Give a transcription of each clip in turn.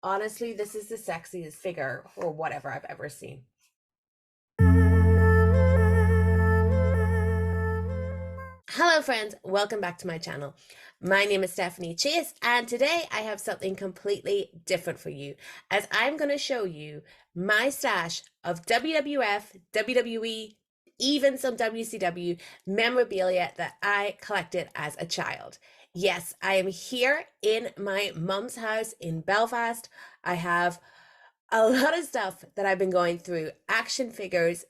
honestly, this is the sexiest figure or whatever I've ever seen. Hello friends, welcome back to my channel. My name is Stephanie Chase, and today I have something completely different for you, as I'm going to show you my stash of WWF, WWE, even some WCW memorabilia that I collected as a child. Yes, I am here in my mum's house in Belfast. I have a lot of stuff that I've been going through, action figures,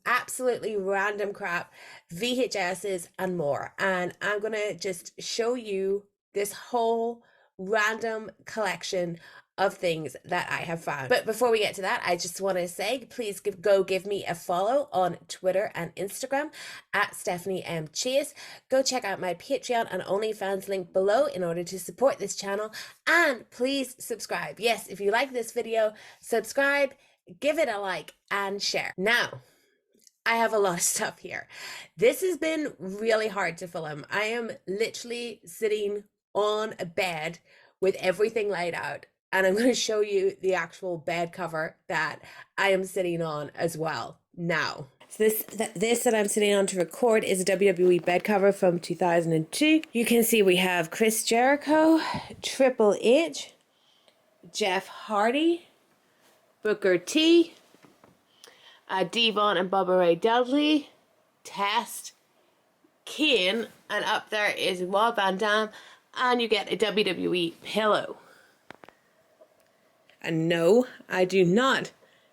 absolutely random crap, VHSs, and more. And I'm going to just show you this whole random collection of things that I have found. But before we get to that, I just want to say, please go give me a follow on Twitter and Instagram at Stephanie M. Chase. Go check out my Patreon and OnlyFans link below in order to support this channel. And please subscribe. Yes, if you like this video, subscribe, give it a like, and share. Now, I have a lot of stuff here. This has been really hard to film. I am literally sitting on a bed with everything laid out, and I'm going to show you the actual bed cover that I am sitting on as well now. So this that I'm sitting on to record is a WWE bed cover from 2002. You can see we have Chris Jericho, Triple H, Jeff Hardy, Booker T, Devon and Bubba Ray Dudley, Test, KANE, and up there is Rob Van Dam, and you get a WWE pillow. And no, I do not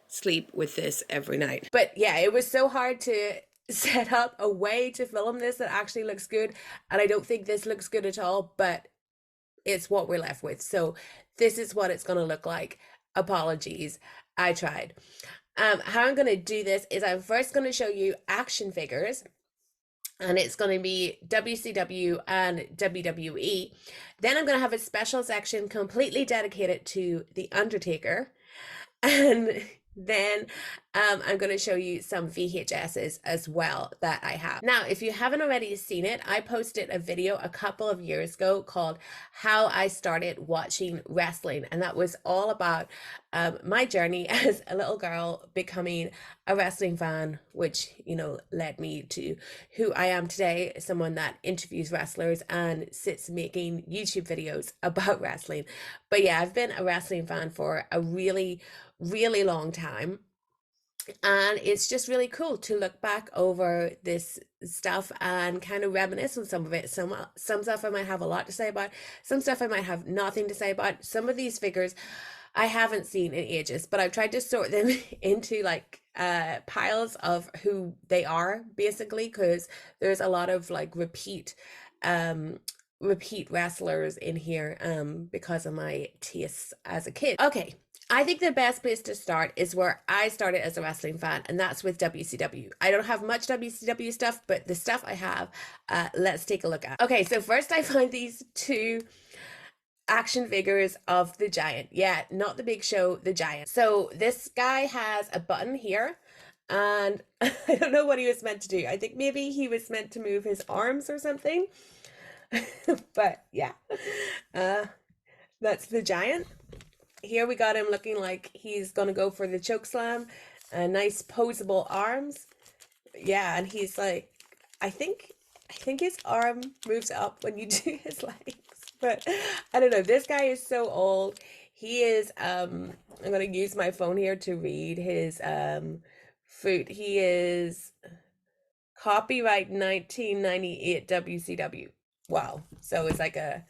sleep with this every night. But yeah, it was so hard to set up a way to film this that actually looks good, and I don't think this looks good at all, but it's what we're left with. So this is what it's going to look like. Apologies, I tried. How I'm going to do this is I'm first going to show you action figures, and it's going to be WCW and WWE. Then I'm going to have a special section completely dedicated to The Undertaker, and then I'm going to show you some VHSs as well that I have. Now, if you haven't already seen it, I posted a video a couple of years ago called How I Started Watching Wrestling, and that was all about my journey as a little girl becoming a wrestling fan, which, you know, led me to who I am today, someone that interviews wrestlers and sits making YouTube videos about wrestling. But yeah, I've been a wrestling fan for a really long time, and it's just really cool to look back over this stuff and kind of reminisce on some of it. Some stuff I might have a lot to say about, some stuff I might have nothing to say about. Some of these figures I haven't seen in ages, but I've tried to sort them into like piles of who they are, basically, because there's a lot of like repeat wrestlers in here because of my tastes as a kid. Okay, I think the best place to start is where I started as a wrestling fan, and that's with WCW. I don't have much WCW stuff, but the stuff I have, let's take a look at. Okay, so first I find these two action figures of the Giant. Yeah, not the Big Show, the Giant. So this guy has a button here, and I don't know what he was meant to do. I think maybe he was meant to move his arms or something. But yeah, that's the Giant. Here we got him looking like he's gonna go for the choke slam. Nice posable arms. Yeah, and he's like, I think his arm moves up when you do his legs. But I don't know. This guy is so old. He is I'm gonna use my phone here to read his fruit. He is copyright 1998 WCW. Wow. So it's like a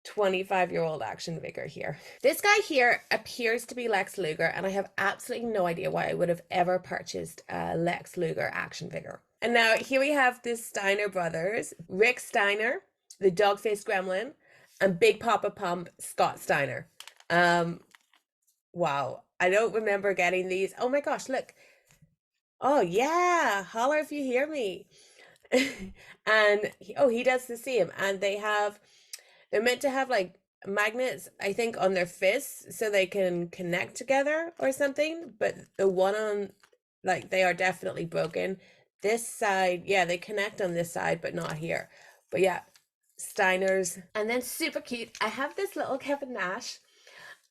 25-year-old action figure here. This guy here appears to be Lex Luger, and I have absolutely no idea why I would have ever purchased a Lex Luger action figure. And now here we have the Steiner brothers, Rick Steiner, the dog-faced gremlin, and Big Papa Pump Scott Steiner. Wow, I don't remember getting these. Oh my gosh, look. Oh yeah, holler if you hear me. And he does the same, and they're meant to have like magnets, I think, on their fists so they can connect together or something, but the one on, like, they are definitely broken. This side, yeah, they connect on this side, but not here. But yeah, Steiners. And then super cute, I have this little Kevin Nash,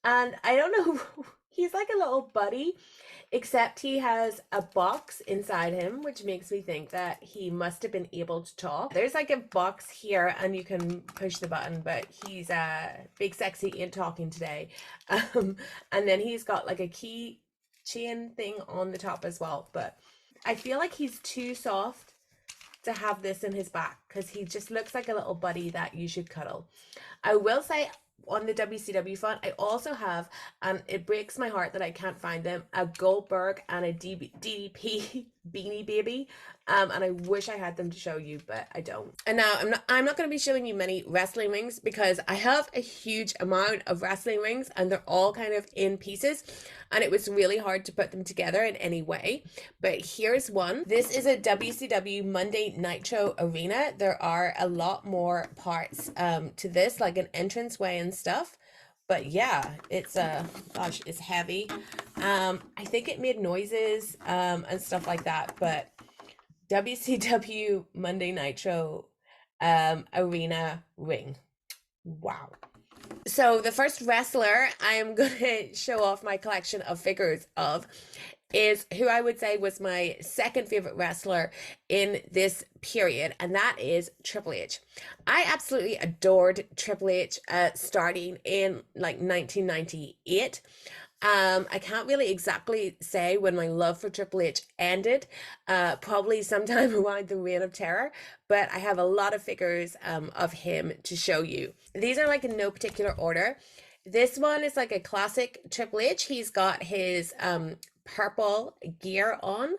And I don't know, he's like a little buddy, except he has a box inside him, which makes me think that he must have been able to talk. There's like a box here and you can push the button, but he's big sexy ain't talking today. And then he's got like a key chain thing on the top as well, but I feel like he's too soft to have this in his back because he just looks like a little buddy that you should cuddle. I will say on the WCW front, I also have, and it breaks my heart that I can't find them, a Goldberg and a DDP Beanie Baby. And I wish I had them to show you, but I don't. And now I'm not going to be showing you many wrestling rings because I have a huge amount of wrestling rings and they're all kind of in pieces. And it was really hard to put them together in any way. But here's one. This is a WCW Monday Nitro Arena. There are a lot more parts to this, like an entranceway and stuff. But yeah, it's gosh, it's heavy. I think it made noises and stuff like that. But WCW Monday Nitro Arena ring. Wow. So the first wrestler I am going to show off my collection of figures of is who I would say was my second favorite wrestler in this period, and that is Triple H. I absolutely adored Triple H starting in like 1998. I can't really exactly say when my love for Triple H ended, probably sometime around the Reign of Terror, but I have a lot of figures of him to show you. These are like in no particular order. This one is like a classic Triple H. He's got his purple gear on.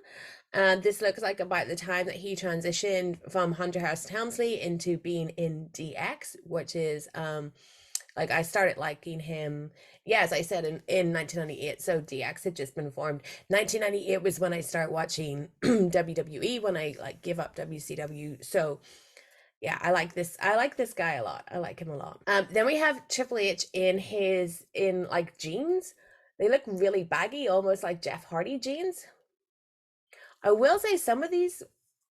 And this looks like about the time that he transitioned from Hunter Hearst Helmsley into being in DX, which is like I started liking him, yeah, as I said, in 1998. So DX had just been formed. 1998 was when I started watching WWE, when I like give up WCW. So yeah, I like this guy a lot. I like him a lot. Then we have Triple H in like jeans. They look really baggy, almost like Jeff Hardy jeans. I will say some of these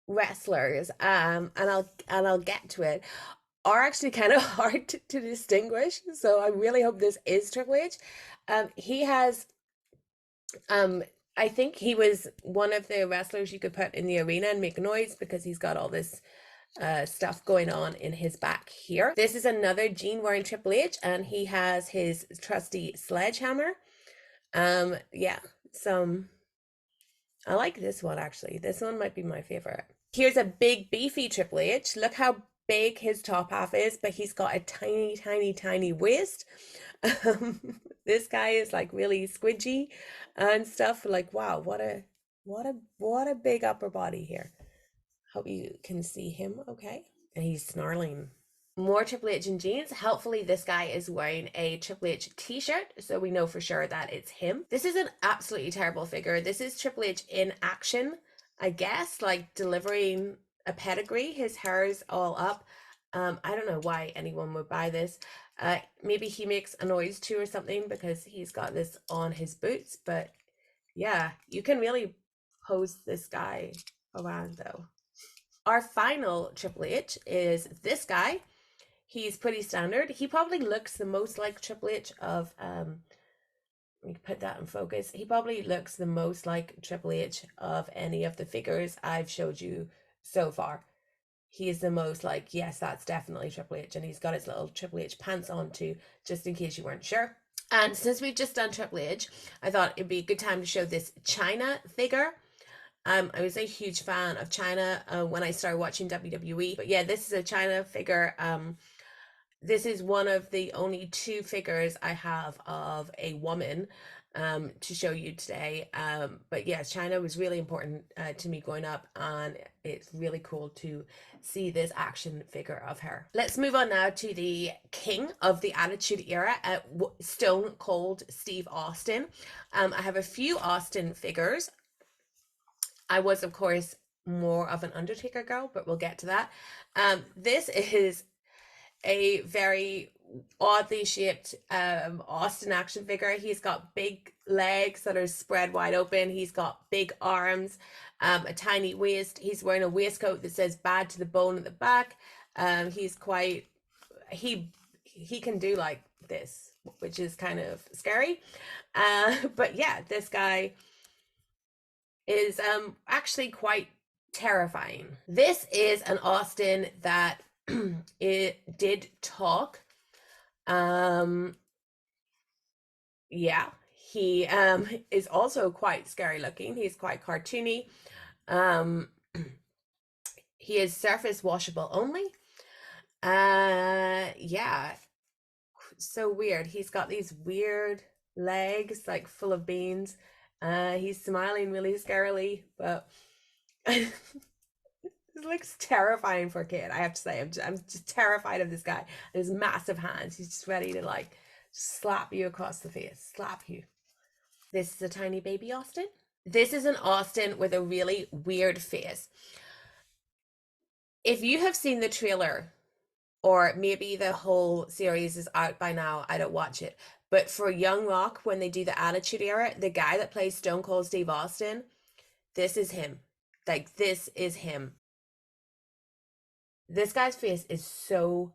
wrestlers, and I'll get to it, are actually kind of hard to distinguish. So I really hope this is Triple H. He has, I think he was one of the wrestlers you could put in the arena and make noise because he's got all this stuff going on in his back here. This is another jean wearing Triple H, and he has his trusty sledgehammer. Yeah, I like this one actually. This one might be my favorite. Here's a big beefy Triple H. Look how big his top half is, but he's got a tiny waist. This guy is like really squidgy and stuff. Like, wow, what a big upper body here. Hope you can see him okay. And he's snarling. More Triple H in jeans. Helpfully, this guy is wearing a Triple H t-shirt, so we know for sure that it's him. This is an absolutely terrible figure. This is Triple H in action, I guess, like delivering a pedigree. His hair is all up. I don't know why anyone would buy this. Maybe he makes a noise too or something because he's got this on his boots. But yeah, you can really pose this guy around though. Our final Triple H is this guy. He's pretty standard. He probably looks the most like Triple H of, let me put that in focus. He probably looks the most like Triple H of any of the figures I've showed you so far. He is the most like, yes, that's definitely Triple H. And he's got his little Triple H pants on too, just in case you weren't sure. And since we've just done Triple H, I thought it'd be a good time to show this CHYNA figure. I was a huge fan of CHYNA when I started watching WWE. But yeah, this is a CHYNA figure. This is one of the only two figures I have of a woman to show you today. But yeah, CHYNA was really important to me growing up, and it's really cool to see this action figure of her. Let's move on now to the king of the Attitude Era, Stone Cold Steve Austin. I have a few Austin figures. I was, of course, more of an Undertaker girl, but we'll get to that. This is a very oddly shaped Austin action figure. He's got big legs that are spread wide open. He's got big arms, a tiny waist. He's wearing a waistcoat that says "bad to the bone" at the back. He's quite, he can do like this which is kind of scary. But yeah, this guy is actually quite terrifying. This is an Austin that it did talk. Yeah, he is also quite scary looking. He's quite cartoony. Um, he is surface washable only. Yeah, so weird. He's got these weird legs, like full of beans. He's smiling really scarily, but it looks terrifying for a kid. I have to say, I'm just terrified of this guy. His massive hands. He's just ready to like slap you across the face, slap you. This is a tiny baby Austin. This is an Austin with a really weird face. If you have seen the trailer, or maybe the whole series is out by now, I don't watch it, but for Young Rock, when they do the Attitude Era, the guy that plays Stone Cold Steve Austin, this is him. Like, this is him. This guy's face is so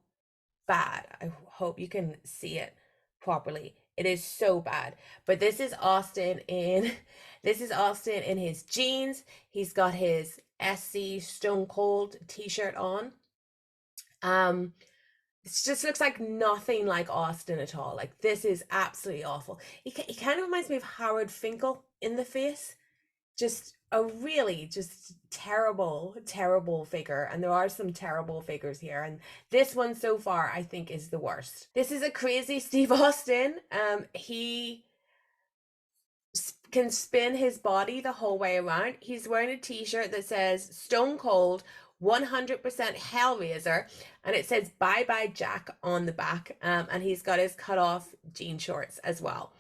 bad. I hope you can see it properly. It is so bad. But this is Austin in his jeans. He's got his SC Stone Cold t-shirt on. It just looks like nothing like Austin at all. Like, this is absolutely awful. He kind of reminds me of Howard Finkel in the face. Just a really just terrible, terrible figure. And there are some terrible figures here. And this one so far, I think, is the worst. This is a crazy Steve Austin. He can spin his body the whole way around. He's wearing a t-shirt that says Stone Cold 100% Hellraiser, and it says Bye Bye Jack on the back, and he's got his cut off jean shorts as well.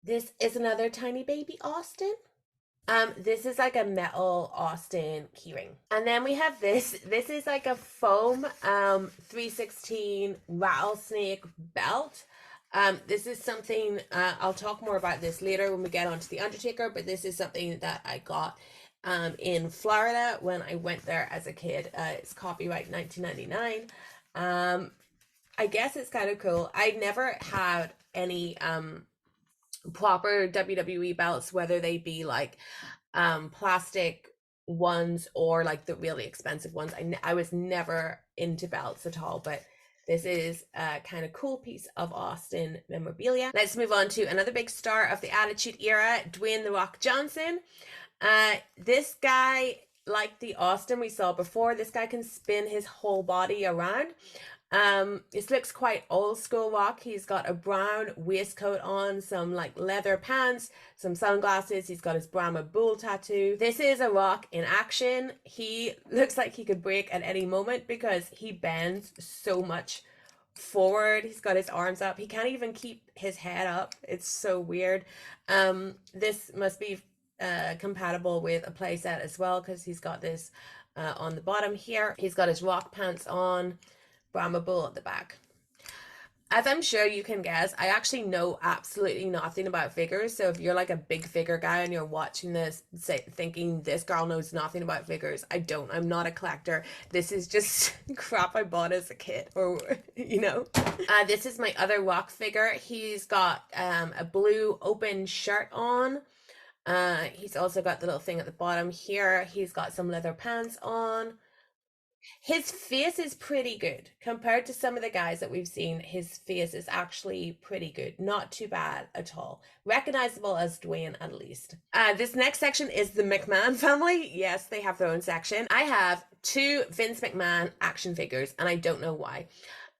This is another tiny baby Austin. This is like a metal Austin keyring. And then we have this is like a foam 316 rattlesnake belt. This is something, I'll talk more about this later when we get onto the Undertaker, but this is something that I got in Florida when I went there as a kid. It's copyright 1999. I guess it's kind of cool. I never had any proper WWE belts, whether they be like plastic ones or like the really expensive ones. I was never into belts at all, but this is a kind of cool piece of Austin memorabilia. Let's move on to another big star of the Attitude Era, Dwayne "The Rock" Johnson. This guy, like the Austin we saw before, this guy can spin his whole body around. This looks quite old school Rock. He's got a brown waistcoat on, some like leather pants, some sunglasses. He's got his Brahma Bull tattoo. This is a Rock in action. He looks like he could break at any moment because he bends so much forward. He's got his arms up. He can't even keep his head up. It's so weird. This must be compatible with a playset as well, because he's got this on the bottom here. He's got his Rock pants on, Brahma Bull at the back. As I'm sure you can guess, I actually know absolutely nothing about figures. So if you're like a big figure guy and you're watching this thinking this girl knows nothing about figures, I don't. I'm not a collector. This is just crap I bought as a kid, or you know. This is my other Rock figure. He's got a blue open shirt on. He's also got the little thing at the bottom here. He's got some leather pants on. His face is pretty good compared to some of the guys that we've seen. His face is actually pretty good, not too bad at all. Recognizable as Dwayne, at least. This next section is the McMahon family. Yes, they have their own section. I have 2 Vince McMahon action figures, and I don't know why.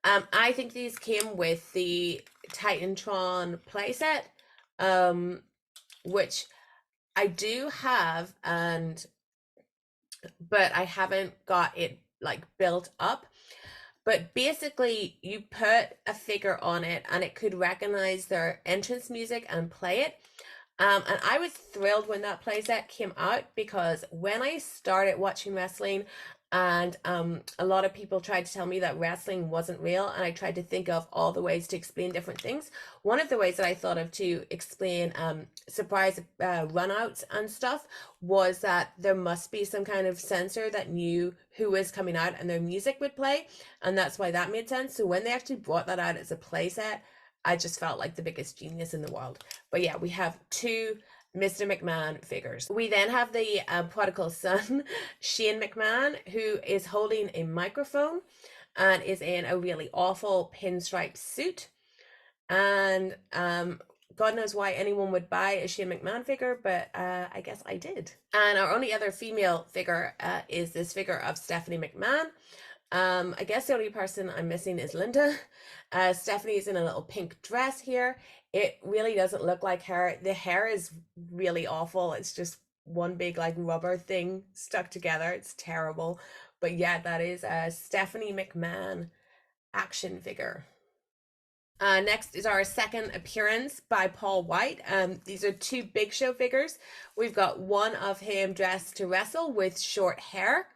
I think these came with the Titantron playset, which I do have, but I haven't got it like built up. But basically you put a figure on it and it could recognize their entrance music and play it. And I was thrilled when that playset came out, because when I started watching wrestling, and a lot of people tried to tell me that wrestling wasn't real, and I tried to think of all the ways to explain different things. One of the ways that I thought of to explain surprise runouts and stuff was that there must be some kind of sensor that knew who was coming out and their music would play, and that's why that made sense. So when they actually brought that out as a playset, I just felt like the biggest genius in the world. But yeah, we have two Mr. McMahon figures. We then have the prodigal son, Shane McMahon, who is holding a microphone and is in a really awful pinstripe suit. And God knows why anyone would buy a Shane McMahon figure, but I guess I did. And our only other female figure is this figure of Stephanie McMahon. I guess the only person I'm missing is Linda. Stephanie's in a little pink dress here. It really doesn't look like her. The hair is really awful. It's just one big like rubber thing stuck together. It's terrible. But yeah, that is a Stephanie McMahon action figure. Next is our second appearance by Paul White. These are two Big Show figures. We've got one of him dressed to wrestle with short hair.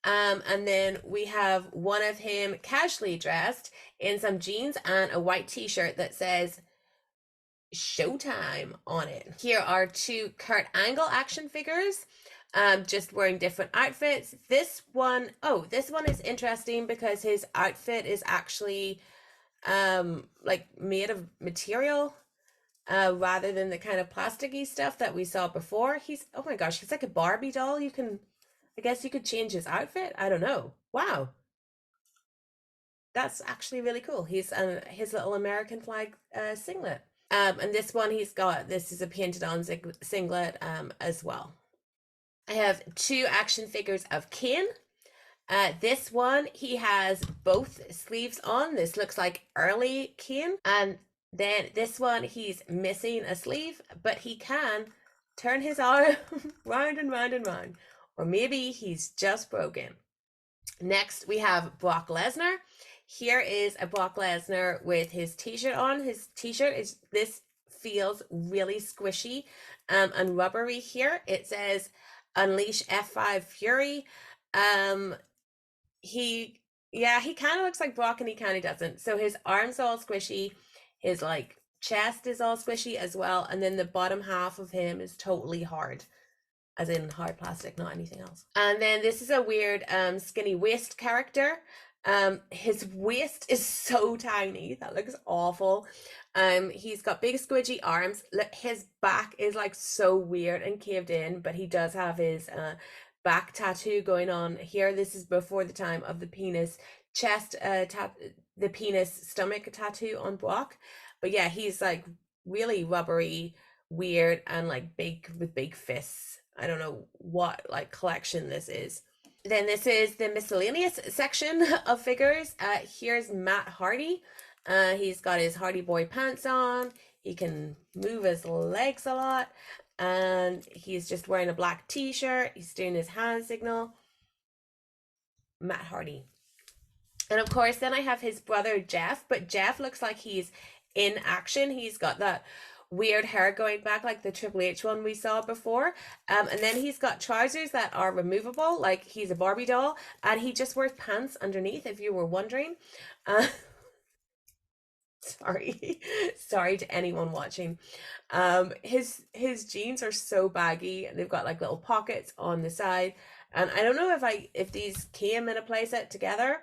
And then we have one of him casually dressed in some jeans and a white t-shirt that says Showtime on it. Here are two Kurt Angle action figures, just wearing different outfits. This one is interesting because his outfit is actually like made of material rather than the kind of plasticky stuff that we saw before. He's, oh my gosh, he's like a Barbie doll. I guess you could change his outfit. I don't know. Wow. That's actually really cool. He's his little American flag singlet. And this one this is a painted on singlet as well. I have two action figures of KANE. This one, he has both sleeves on. This looks like early KANE. And then this one, he's missing a sleeve, but he can turn his arm round and round and round. Or maybe he's just broken. Next, we have Brock Lesnar. Here is a Brock Lesnar with his t-shirt on. His t-shirt this feels really squishy and rubbery here. It says Unleash F5 Fury. He kind of looks like Brock and he kind of doesn't. So his arms all squishy, his like chest is all squishy as well, and then the bottom half of him is totally hard, as in hard plastic, not anything else. And then this is a weird skinny waist character. His waist is so tiny, that looks awful. He's got big squidgy arms. His back is like so weird and caved in, but he does have his back tattoo going on here. This is before the time of the penis chest the penis stomach tattoo on Brock. But yeah, he's like really rubbery, weird, and like big with big fists. I don't know what like collection this is. Then this is the miscellaneous section of figures. Here's Matt Hardy. He's got his Hardy Boy pants on. He can move his legs a lot. And he's just wearing a black t-shirt. He's doing his hand signal. Matt Hardy. And of course, then I have his brother Jeff. But Jeff looks like he's in action. He's got that weird hair going back like the Triple H one we saw before. And then he's got trousers that are removable, like he's a Barbie doll. And he just wears pants underneath, if you were wondering. Sorry to anyone watching. His jeans are so baggy and they've got like little pockets on the side. And I don't know if these came in a playset together.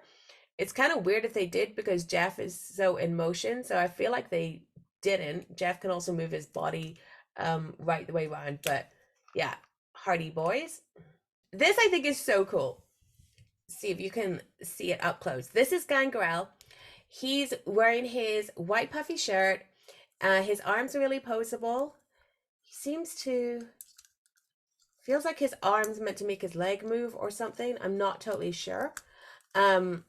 It's kind of weird if they did because Jeff is so in motion. So I feel like they didn't. Jeff can also move his body right the way around. But yeah, Hardy Boys. This I think is so cool. See if you can see it up close. This is Gangrel. He's wearing his white puffy shirt. His arms are really poseable. He feels like his arms meant to make his leg move or something. I'm not totally sure. But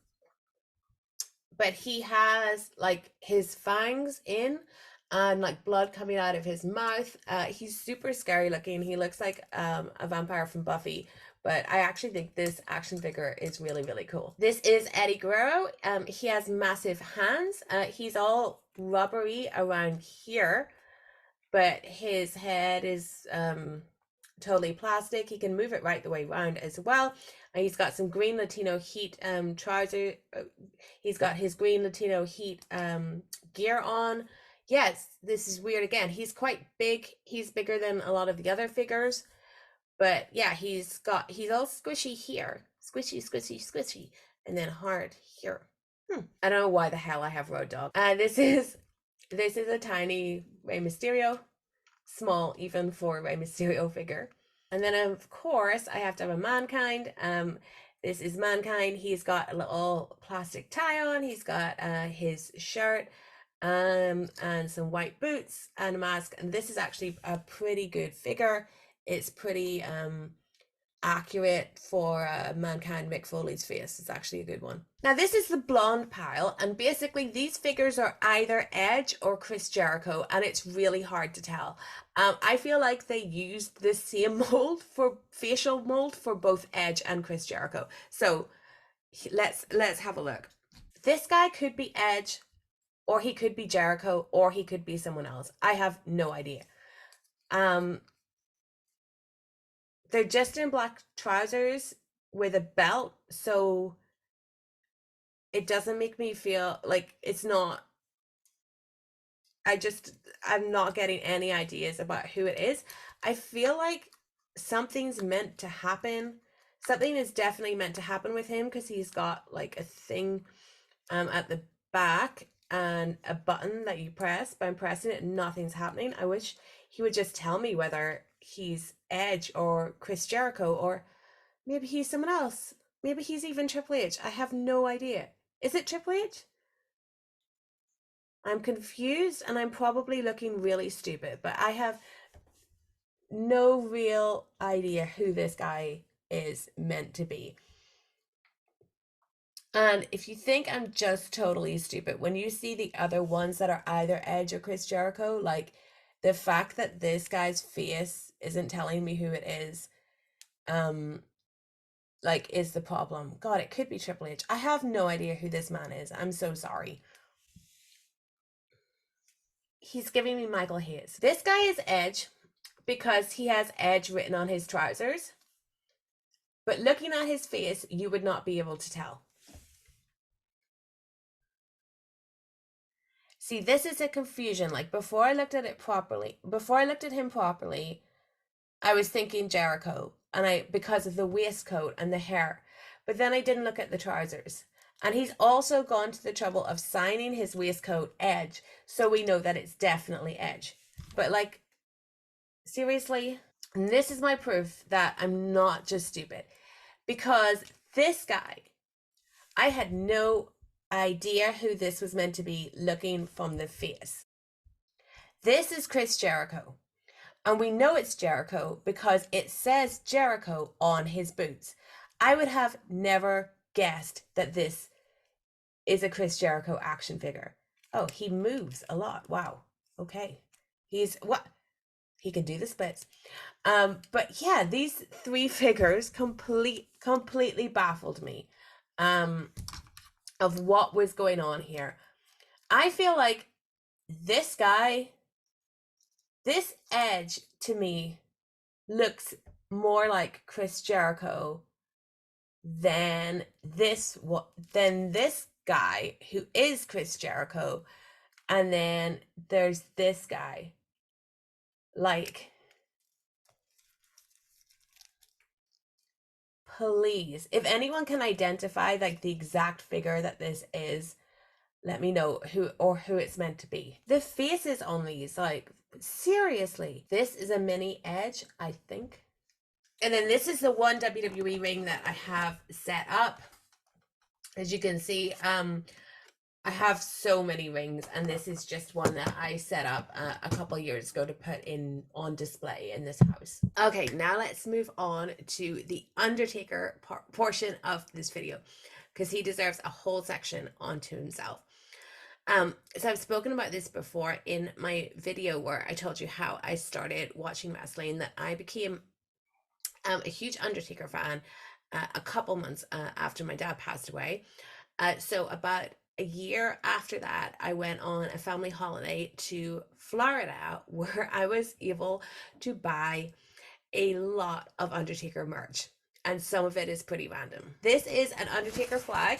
he has like his fangs in and like blood coming out of his mouth. He's super scary looking. He looks like a vampire from Buffy. But I actually think this action figure is really, really cool. This is Eddie Guerrero. He has massive hands. He's all rubbery around here, but his head is totally plastic. He can move it right the way around as well. And he's got some green Latino Heat trouser. He's got his green Latino Heat gear on. Yes, this is weird again. He's quite big. He's bigger than a lot of the other figures. But yeah, he's all squishy here. Squishy, squishy, squishy. And then hard here. I don't know why the hell I have Road Dogg. This is This is a tiny Rey Mysterio, small even for a Rey Mysterio figure. And then of course I have to have a Mankind. This is Mankind. He's got a little plastic tie on. He's got his shirt, and some white boots and a mask. And this is actually a pretty good figure. It's pretty accurate for Mankind Mick Foley's face. It's actually a good one. Now this is the blonde pile, and basically these figures are either Edge or Chris Jericho, and it's really hard to tell. I feel like they used the same mold for facial mold for both Edge and Chris Jericho. So let's have a look. This guy could be Edge, or he could be Jericho, or he could be someone else. I have no idea. They're just in black trousers with a belt, so it doesn't make me feel like it's not. I'm not getting any ideas about who it is. I feel like something's meant to happen. Something is definitely meant to happen with him because he's got like a thing at the back and a button that you press. By pressing it, nothing's happening. I wish he would just tell me whether he's Edge or Chris Jericho, or maybe he's someone else. Maybe he's even Triple H. I have no idea. Is it Triple H? I'm confused and I'm probably looking really stupid, but I have no real idea who this guy is meant to be. And if you think I'm just totally stupid, when you see the other ones that are either Edge or Chris Jericho, like the fact that this guy's face isn't telling me who it is, like, is the problem. God, it could be Triple H. I have no idea who this man is. I'm so sorry. He's giving me Michael Hayes. This guy is Edge because he has Edge written on his trousers. But looking at his face, you would not be able to tell. See, this is a confusion. Like, before I looked at him properly, I was thinking Jericho, and because of the waistcoat and the hair. But then I didn't look at the trousers. And he's also gone to the trouble of signing his waistcoat Edge, so we know that it's definitely Edge. But like, seriously? And this is my proof that I'm not just stupid. Because this guy, I had no idea who this was meant to be looking from the face. This is Chris Jericho. And we know it's Jericho because it says Jericho on his boots. I would have never guessed that this is a Chris Jericho action figure. Oh, he moves a lot. Wow. Okay. He can do the splits. But yeah, these three figures completely baffled me of what was going on here. I feel like this guy, this Edge to me looks more like Chris Jericho than this guy who is Chris Jericho. And then there's this guy. Like, please, if anyone can identify like the exact figure that this is, let me know who it's meant to be. The faces on these, like, seriously, this is a mini Edge, I think. And then this is the one WWE ring that I have set up. As you can see, I have so many rings, and this is just one that I set up a couple years ago to put in on display in this house. Okay, now let's move on to the Undertaker portion of this video, because he deserves a whole section onto himself. So I've spoken about this before in my video where I told you how I started watching wrestling, that I became a huge Undertaker fan a couple months after my dad passed away. So about a year after that, I went on a family holiday to Florida, where I was able to buy a lot of Undertaker merch, and some of it is pretty random. This is an Undertaker flag.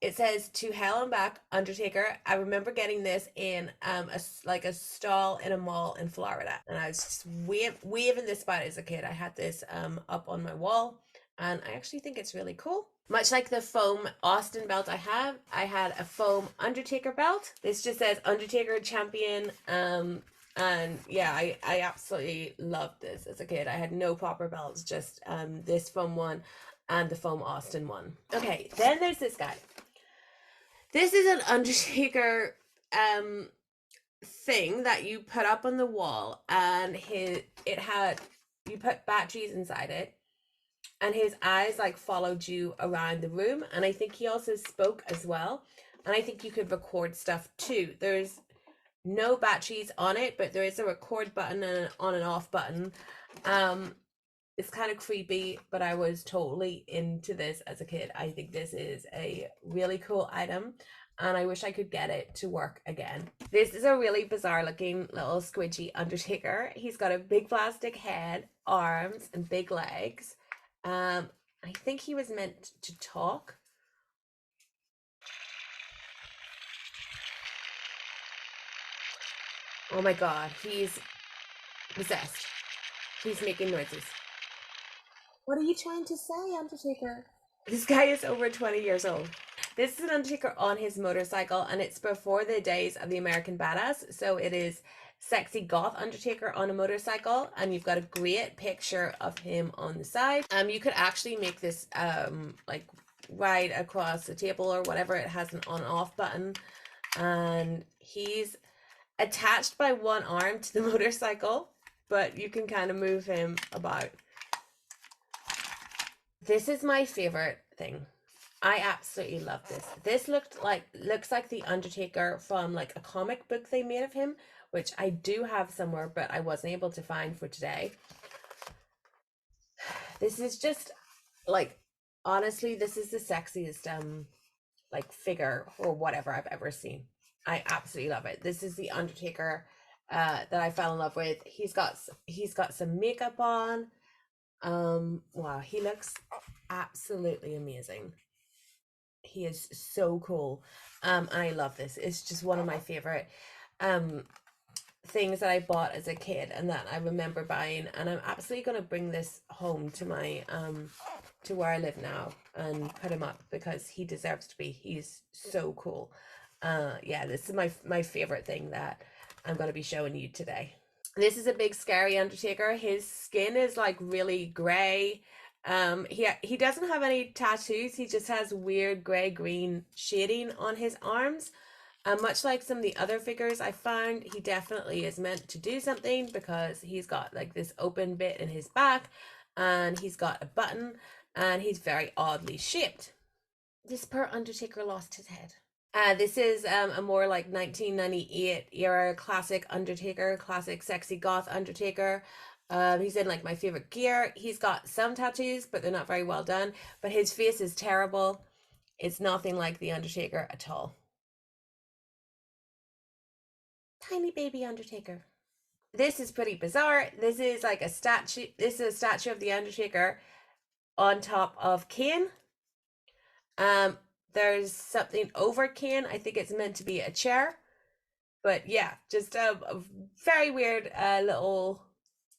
It says "To Hell and Back, Undertaker." I remember getting this in a stall in a mall in Florida, and I was just waving this about as a kid. I had this up on my wall, and I actually think it's really cool. Much like the foam Austin belt I had a foam Undertaker belt. This just says Undertaker Champion. And yeah, I absolutely loved this as a kid. I had no proper belts, just this foam one and the foam Austin one. Okay, then there's this guy. This is an Undertaker thing that you put up on the wall, and it had, you put batteries inside it, and his eyes like followed you around the room, and I think he also spoke as well, and I think you could record stuff too. There's no batteries on it, but there is a record button and an on and off button. It's kind of creepy, but I was totally into this as a kid. I think this is a really cool item, and I wish I could get it to work again. This is a really bizarre looking little squidgy Undertaker. He's got a big plastic head, arms, and big legs. I think he was meant to talk. Oh my god, he's possessed. He's making noises. What are you trying to say, Undertaker? This guy is over 20 years old. This is an Undertaker on his motorcycle, and it's before the days of the American Badass. So it is sexy goth Undertaker on a motorcycle, and you've got a great picture of him on the side. You could actually make this like ride across the table or whatever. It has an on off button, and he's attached by one arm to the motorcycle, but you can kind of move him about. This is my favorite thing. I absolutely love this. This looks like the Undertaker from like a comic book they made of him, which I do have somewhere, but I wasn't able to find for today. This is just like, honestly, this is the sexiest like figure or whatever I've ever seen. I absolutely love it. This is the Undertaker that I fell in love with. He's got some makeup on. Wow, he looks absolutely amazing. He is so cool. And I love this. It's just one of my favorite things that I bought as a kid and that I remember buying, and I'm absolutely going to bring this home to my to where I live now and put him up because he deserves to be. He's so cool. Yeah, this is my favorite thing that I'm going to be showing you today. This is a big scary Undertaker. His skin is like really gray. He doesn't have any tattoos. He just has weird gray green shading on his arms. Much like some of the other figures I found, he definitely is meant to do something because he's got like this open bit in his back, and he's got a button, and he's very oddly shaped. This poor Undertaker lost his head. This is a more like 1998 era classic Undertaker, classic sexy goth Undertaker. He's in like my favorite gear. He's got some tattoos, but they're not very well done. But his face is terrible. It's nothing like the Undertaker at all. Tiny baby Undertaker. This is pretty bizarre. This is like a statue. This is a statue of the Undertaker on top of KANE. There's something over KANE. I think it's meant to be a chair. But yeah, just a very weird little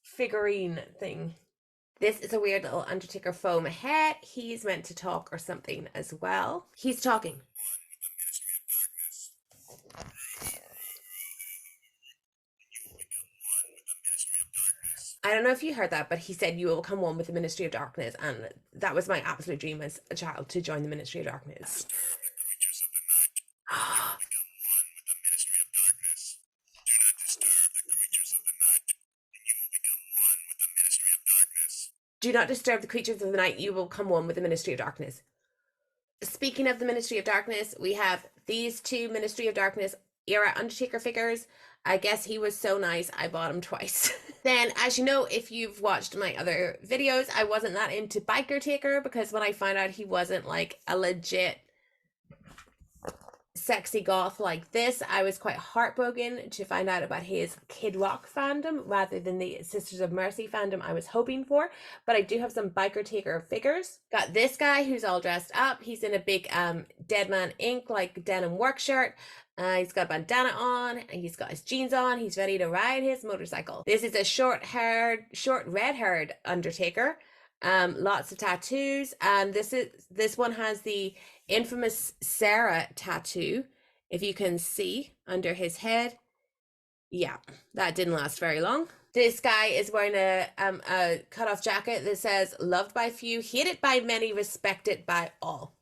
figurine thing. This is a weird little Undertaker foam head. He's meant to talk or something as well. He's talking. I don't know if you heard that, but he said you will come one with the Ministry of Darkness, and that was my absolute dream as a child, to join the Ministry of Darkness. Do not disturb the creatures of the night, you will come one with the Ministry of Darkness. Speaking of the Ministry of Darkness, we have these two Ministry of Darkness era Undertaker figures. I guess he was so nice, I bought him twice. Then, as you know, if you've watched my other videos, I wasn't that into Biker Taker because when I found out he wasn't like a legit sexy goth like this, I was quite heartbroken to find out about his Kid Rock fandom rather than the Sisters of Mercy fandom I was hoping for. But I do have some Biker Taker figures. Got this guy who's all dressed up. He's in a big Dead Man Inc. like denim work shirt. He's got a bandana on, and he's got his jeans on. He's ready to ride his motorcycle. This is a short red-haired Undertaker. Lots of tattoos, and this one has the infamous Sarah tattoo, if you can see under his head. Yeah, that didn't last very long. This guy is wearing a cut-off jacket that says "Loved by few, hated by many, respected by all."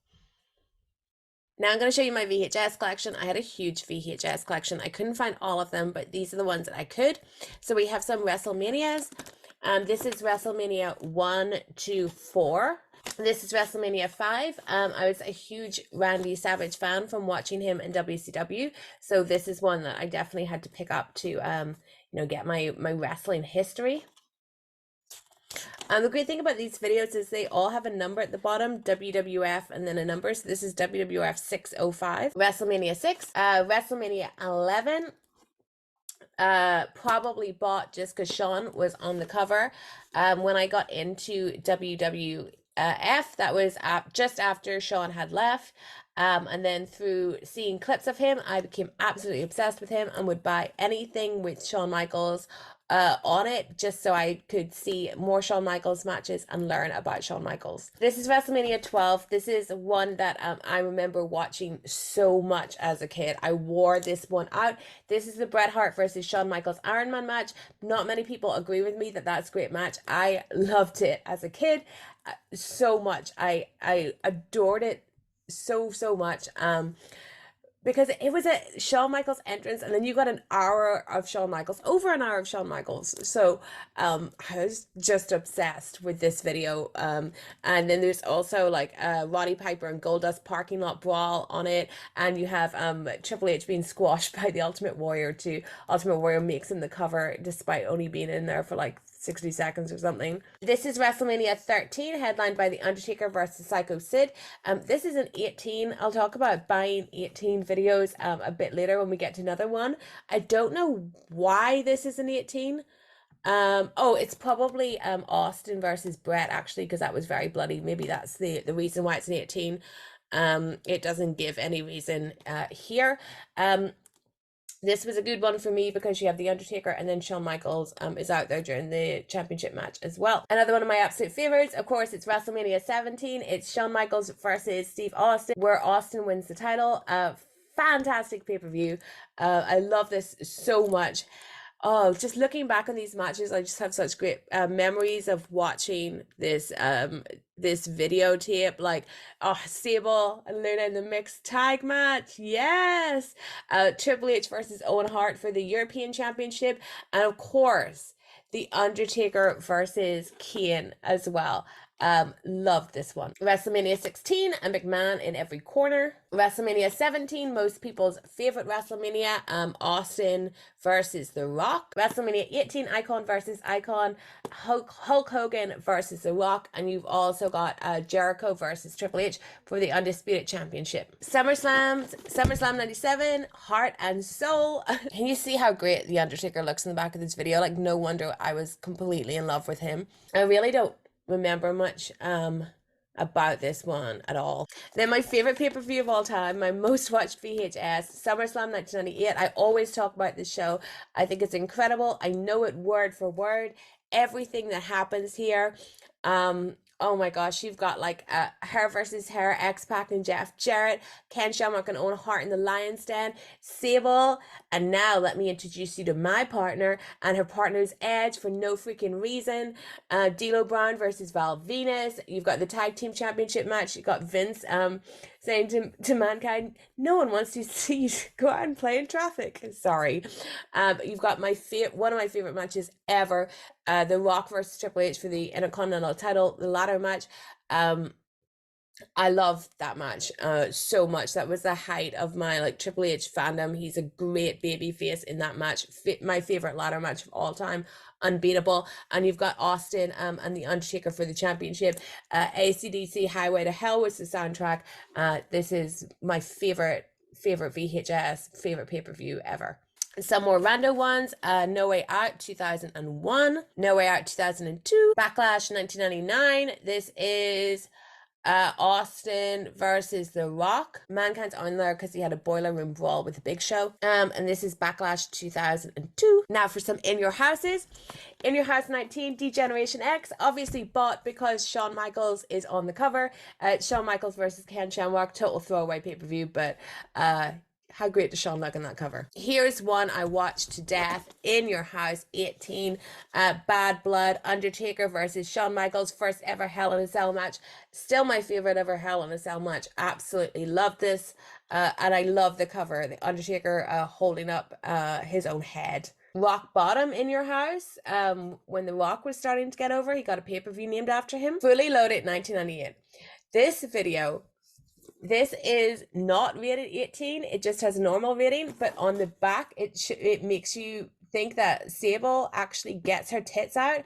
Now I'm going to show you my VHS collection. I had a huge VHS collection. I couldn't find all of them, but these are the ones that I could. So we have some WrestleManias. This is WrestleMania 1 to 4. This is WrestleMania 5. I was a huge Randy Savage fan from watching him in WCW. So this is one that I definitely had to pick up to, get my wrestling history. The great thing about these videos is they all have a number at the bottom, WWF, and then a number. So this is WWF 605, WrestleMania 6, WrestleMania 11. Probably bought just because Shawn was on the cover. When I got into WWF, that was just after Shawn had left. And then through seeing clips of him, I became absolutely obsessed with him and would buy anything with Shawn Michaels on it, just so I could see more Shawn Michaels matches and learn about Shawn Michaels. This is WrestleMania 12. This is one that I remember watching so much as a kid. I wore this one out. This is the Bret Hart versus Shawn Michaels Iron Man match. Not many people agree with me that that's a great match. I loved it as a kid so much. I adored it so much. Because it was a Shawn Michaels entrance, and then you got an hour of Shawn Michaels, over an hour of Shawn Michaels. So I was just obsessed with this video. And then there's also like Roddy Piper and Goldust parking lot brawl on it, and you have Triple H being squashed by the Ultimate Warrior too. Ultimate Warrior makes him the cover despite only being in there for like 60 seconds or something. This is WrestleMania 13, headlined by The Undertaker versus Psycho Sid. This is an 18. I'll talk about buying 18 videos a bit later when we get to another one. I don't know why this is an 18. It's probably Austin versus Bret, actually, because that was very bloody. Maybe that's the reason why it's an 18. It doesn't give any reason here. This was a good one for me because you have The Undertaker, and then Shawn Michaels is out there during the championship match as well. Another one of my absolute favorites, of course, it's WrestleMania 17. It's Shawn Michaels versus Steve Austin, where Austin wins the title. Fantastic pay-per-view. I love this so much. Oh, just looking back on these matches, I just have such great memories of watching this this videotape. Like, Sable and Luna in the mixed tag match, yes. Triple H versus Owen Hart for the European Championship, and of course The Undertaker versus KANE as well. Loved this one. WrestleMania 16, a McMahon in every corner. WrestleMania 17, most people's favorite WrestleMania, Austin versus The Rock. WrestleMania 18, Icon versus Icon, Hulk Hogan versus The Rock, and you've also got Jericho versus Triple H for the Undisputed Championship. SummerSlam 97, Heart and Soul. Can you see how great The Undertaker looks in the back of this video? Like, no wonder I was completely in love with him. I really don't remember much about this one at all. Then my favorite pay-per-view of all time, my most watched VHS, SummerSlam 1998. I always talk about this show. I think it's incredible. I know it word for word, everything that happens here. Oh my gosh, you've got like her versus her, X-Pac and Jeff Jarrett, Ken Shamrock and Owen Hart in the Lion's Den, Sable, and now let me introduce you to my partner and her partner's Edge for no freaking reason. D'Lo Brown versus Val Venus. You've got the Tag Team Championship match. You've got Vince saying to Mankind, no one wants to see you go out and play in traffic. Sorry. You've got one of my favorite matches ever, The Rock versus Triple H for the Intercontinental title, the ladder match. I love that match so much. That was the height of my like Triple H fandom. He's a great baby face in that match. My favorite ladder match of all time, unbeatable. And you've got Austin and The Undertaker for the championship. AC/DC Highway to Hell was the soundtrack. This is my favorite VHS, favorite pay-per-view ever. Some more rando ones. No Way Out 2001, No Way Out 2002, Backlash 1999. This is Austin versus The Rock. Mankind's on there because he had a boiler room brawl with the Big Show. And this is Backlash 2002. Now for some In Your Houses. In Your House 19, D-Generation X, obviously bought because Shawn Michaels is on the cover. Shawn Michaels versus Ken Shamrock, total throwaway pay-per-view, but how great does Shawn look on that cover? Here's one I watched to death. In Your House 18, Bad Blood, Undertaker versus Shawn Michaels, first ever Hell in a Cell match. Still my favorite ever Hell in a Cell match. Absolutely love this. And I love the cover. The Undertaker holding up his own head. Rock Bottom In Your House, when The Rock was starting to get over, he got a pay-per-view named after him. Fully Loaded 1998. This video, this is not rated 18, it just has a normal rating, but on the back it makes you think that Sable actually gets her tits out.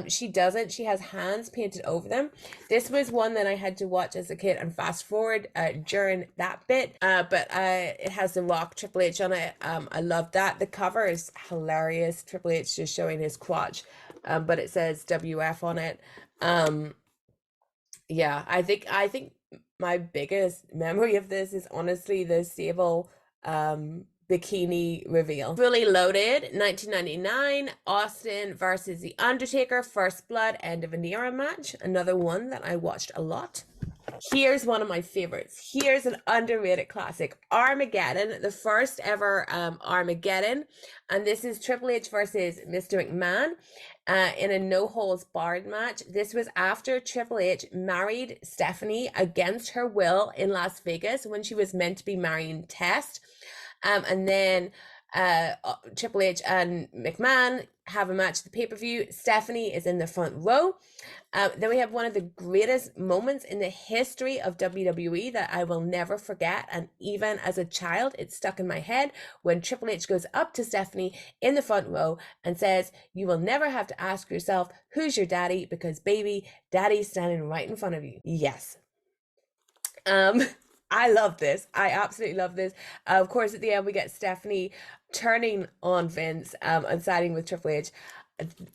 She doesn't. She has hands painted over them. This was one that I had to watch as a kid and fast forward during that bit, but it has The Rock, Triple H on it. I love that. The cover is hilarious. Triple H just showing his crotch, but it says WF on it. Yeah, I think my biggest memory of this is honestly the Sable bikini reveal. Fully Loaded 1999, Austin versus The Undertaker, First Blood, End of an Era match. Another one that I watched a lot. Here's one of my favorites. Here's an underrated classic, Armageddon, the first ever Armageddon, and this is Triple H versus Mr. McMahon in a no holds barred match. This was after Triple H married Stephanie against her will in Las Vegas when she was meant to be marrying Test. And then Triple H and McMahon have a match at the pay-per-view. Stephanie is in the front row. Then we have one of the greatest moments in the history of WWE that I will never forget, and even as a child it stuck in my head, when Triple H goes up to Stephanie in the front row and says, "You will never have to ask yourself who's your daddy, because baby, daddy's standing right in front of you." Yes. I love this. I absolutely love this. Of course, at the end, we get Stephanie turning on Vince and siding with Triple H.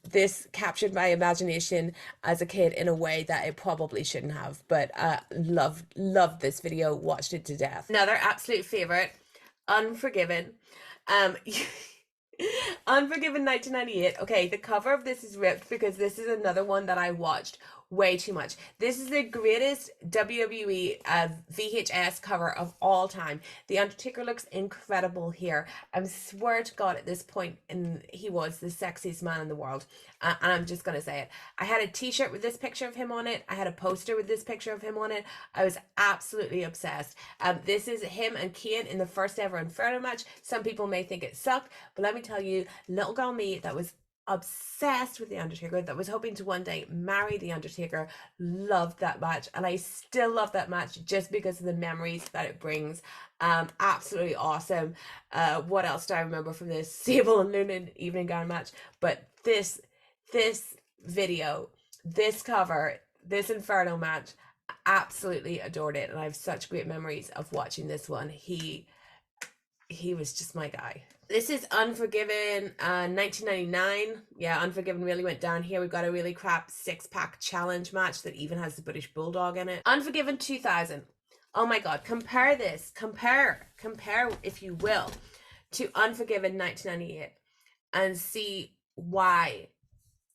This captured my imagination as a kid in a way that it probably shouldn't have, but loved this video, watched it to death. Another absolute favorite, Unforgiven. Unforgiven 1998. Okay, the cover of this is ripped because this is another one that I watched way too much. This is the greatest WWE VHS cover of all time. The Undertaker looks incredible here. I swear to God, at this point, he was the sexiest man in the world. And I'm just gonna say it. I had a t-shirt with this picture of him on it. I had a poster with this picture of him on it. I was absolutely obsessed. This is him and KANE in the first ever Inferno match. Some people may think it sucked, but let me tell you, little girl me that was obsessed with the Undertaker, that was hoping to one day marry the Undertaker, loved that match, and I still love that match just because of the memories that it brings. Absolutely awesome. What else do I remember from this? Sable and Luna evening gown match, but this video, this cover, this Inferno match, absolutely adored it, and I have such great memories of watching this one. He was just my guy. This is Unforgiven 1999. Yeah, Unforgiven really went down here. We've got a really crap 6-pack challenge match that even has the British Bulldog in it. Unforgiven 2000. Oh my God, compare this. Compare, if you will, to Unforgiven 1998 and see why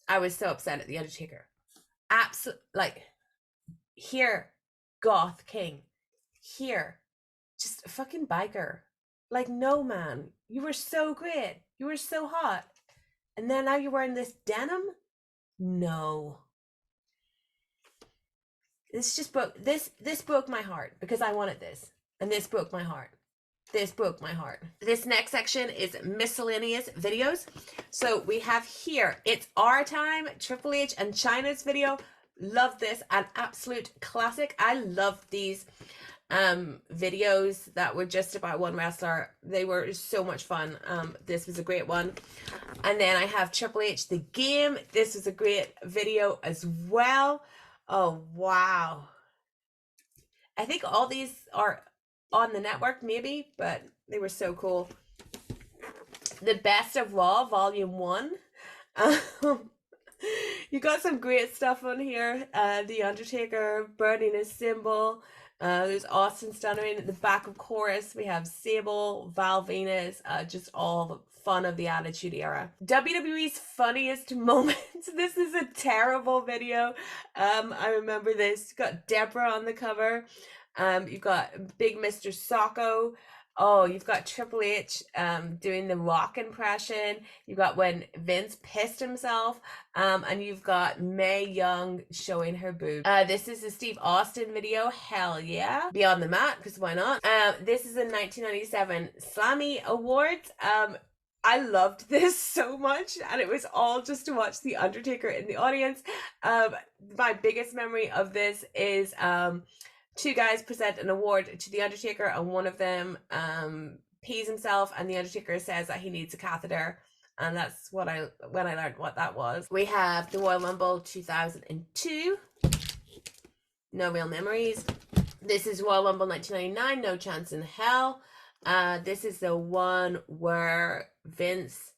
I was so upset at the Undertaker. Absolutely, like, here, goth king. Here, just a fucking biker. Like, no, man, you were so great. You were so hot. And then now you're wearing this denim? No. This just broke, this broke my heart because I wanted this. And this broke my heart. This broke my heart. This next section is miscellaneous videos. So we have here, It's Our Time, Triple H and CHYNA's video. Love this, an absolute classic. I love these videos that were just about one wrestler. They were so much fun. This was a great one. And then I have Triple H The Game. This was a great video as well. Oh wow, I think all these are on the network maybe, but they were so cool. The Best of Raw Volume 1. You got some great stuff on here. The Undertaker burning his symbol. There's Austin standing at the back of chorus. We have Sable, Val Venus, just all fun of the Attitude Era. WWE's funniest moments. This is a terrible video. I remember this. You've got Deborah on the cover. You've got Big Mr. Socko. Oh, you've got Triple H doing the Rock impression. You've got when Vince pissed himself. And you've got Mae Young showing her boob. This is a Steve Austin video. Hell yeah. Be on the mat, because why not? This is a 1997 Slammy Awards. I loved this so much, and it was all just to watch The Undertaker in the audience. My biggest memory of this is two guys present an award to The Undertaker, and one of them pees himself, and The Undertaker says that he needs a catheter. And that's when I learned what that was. We have the Royal Rumble 2002. No Real Memories. This is Royal Rumble 1999. No Chance in Hell. This is the one where Vince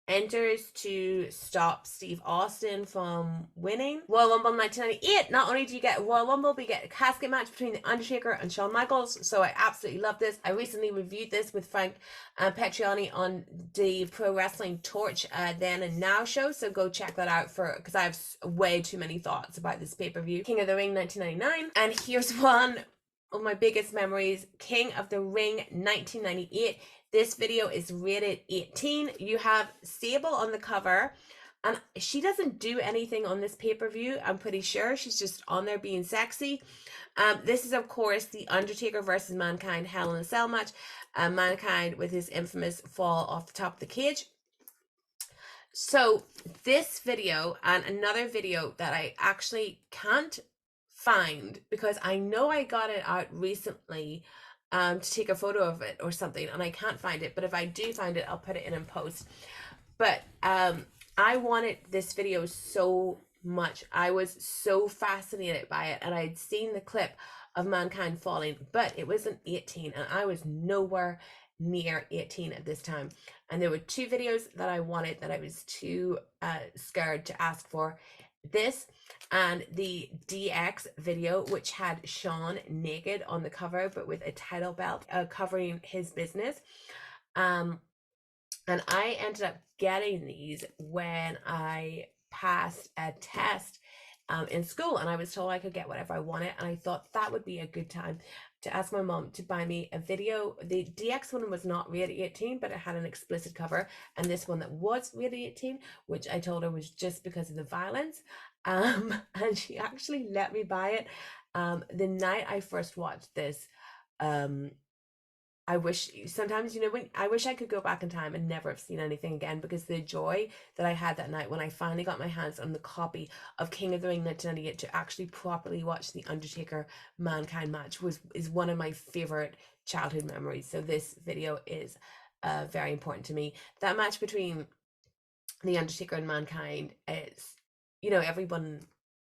enters to stop Steve Austin from winning. Royal Rumble 1998. Not only do you get a Royal Rumble, but you get a casket match between The Undertaker and Shawn Michaels. So I absolutely love this. I recently reviewed this with Frank Petriani on the Pro Wrestling Torch Then and Now show. So go check that out because I have way too many thoughts about this pay-per-view. King of the Ring 1999. And here's one of my biggest memories. King of the Ring 1998. This video is rated 18. You have Sable on the cover, and she doesn't do anything on this pay-per-view. I'm pretty sure she's just on there being sexy. This is, of course, The Undertaker versus Mankind Hell in a Cell match. Mankind with his infamous fall off the top of the cage. So this video and another video that I actually can't find, because I know I got it out recently to take a photo of it or something, and I can't find it, but if I do find it, I'll put it in post. But I wanted this video so much. I was so fascinated by it, and I'd seen the clip of Mankind falling, but it wasn't 18, and I was nowhere near 18 at this time. And there were two videos that I wanted that I was too scared to ask for. This and the DX video, which had Shawn naked on the cover but with a title belt covering his business. And I ended up getting these when I passed a test in school, and I was told I could get whatever I wanted, and I thought that would be a good time to ask my mom to buy me a video. The DX one was not rated 18, but it had an explicit cover, and this one that was rated 18, which I told her was just because of the violence, and she actually let me buy it. The night I first watched this, I wish sometimes, you know, I wish I could go back in time and never have seen anything again, because the joy that I had that night when I finally got my hands on the copy of King of the Ring 1998 to actually properly watch the Undertaker Mankind match is one of my favorite childhood memories. So this video is very important to me. That match between the Undertaker and Mankind is, you know, everyone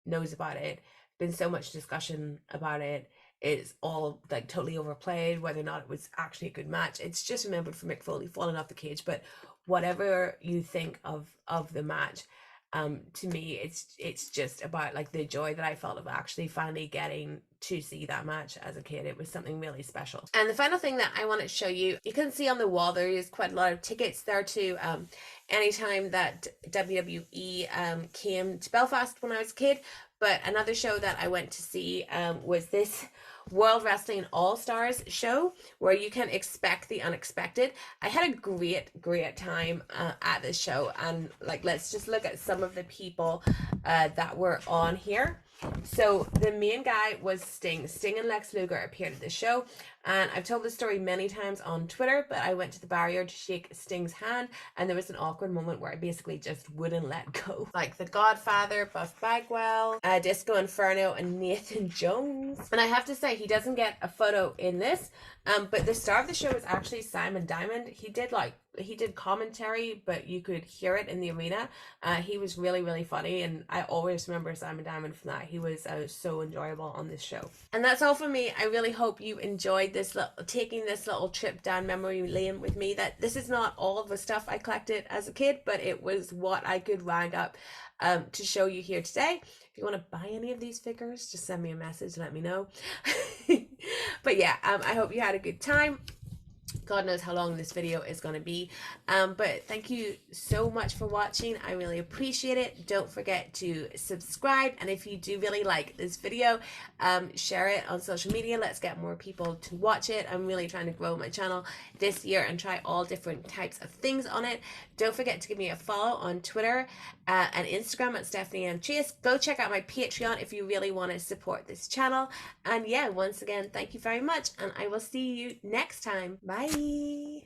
knows about it. Been so much discussion about it. It's all like totally overplayed, whether or not it was actually a good match. It's just remembered for Mick Foley falling off the cage. But whatever you think of the match, to me, it's just about like the joy that I felt of actually finally getting to see that match as a kid. It was something really special. And the final thing that I want to show you, you can see on the wall there is quite a lot of tickets there too. Anytime that WWE came to Belfast when I was a kid. But another show that I went to see was this World Wrestling All-Stars show, where you can expect the unexpected. I had a great time at this show, and like, let's just look at some of the people that were on here. So the main guy was Sting. Sting and Lex Luger appeared at the show, and I've told this story many times on Twitter, but I went to the barrier to shake Sting's hand, and there was an awkward moment where I basically just wouldn't let go. Like The Godfather, Buff Bagwell, Disco Inferno, and Nathan Jones. And I have to say, he doesn't get a photo in this, but the star of the show is actually Simon Diamond. He did like he did commentary, but you could hear it in the arena. He was really, really funny, and I always remember Simon Diamond from that. He was so enjoyable on this show. And that's all for me. I really hope you enjoyed this taking this little trip down memory lane with me. That this is not all of the stuff I collected as a kid, but it was what I could round up to show you here today. If you want to buy any of these figures, just send me a message, let me know. But yeah, I hope you had a good time. God knows how long this video is going to be, but thank you so much for watching. I really appreciate it. Don't forget to subscribe, and if you do really like this video, share it on social media. Let's get more people to watch it. I'm really trying to grow my channel this year and try all different types of things on it. Don't forget to give me a follow on Twitter and Instagram at Stephanie M. Chase. Go check out my Patreon if you really want to support this channel. And yeah, once again, thank you very much, and I will see you next time. Bye.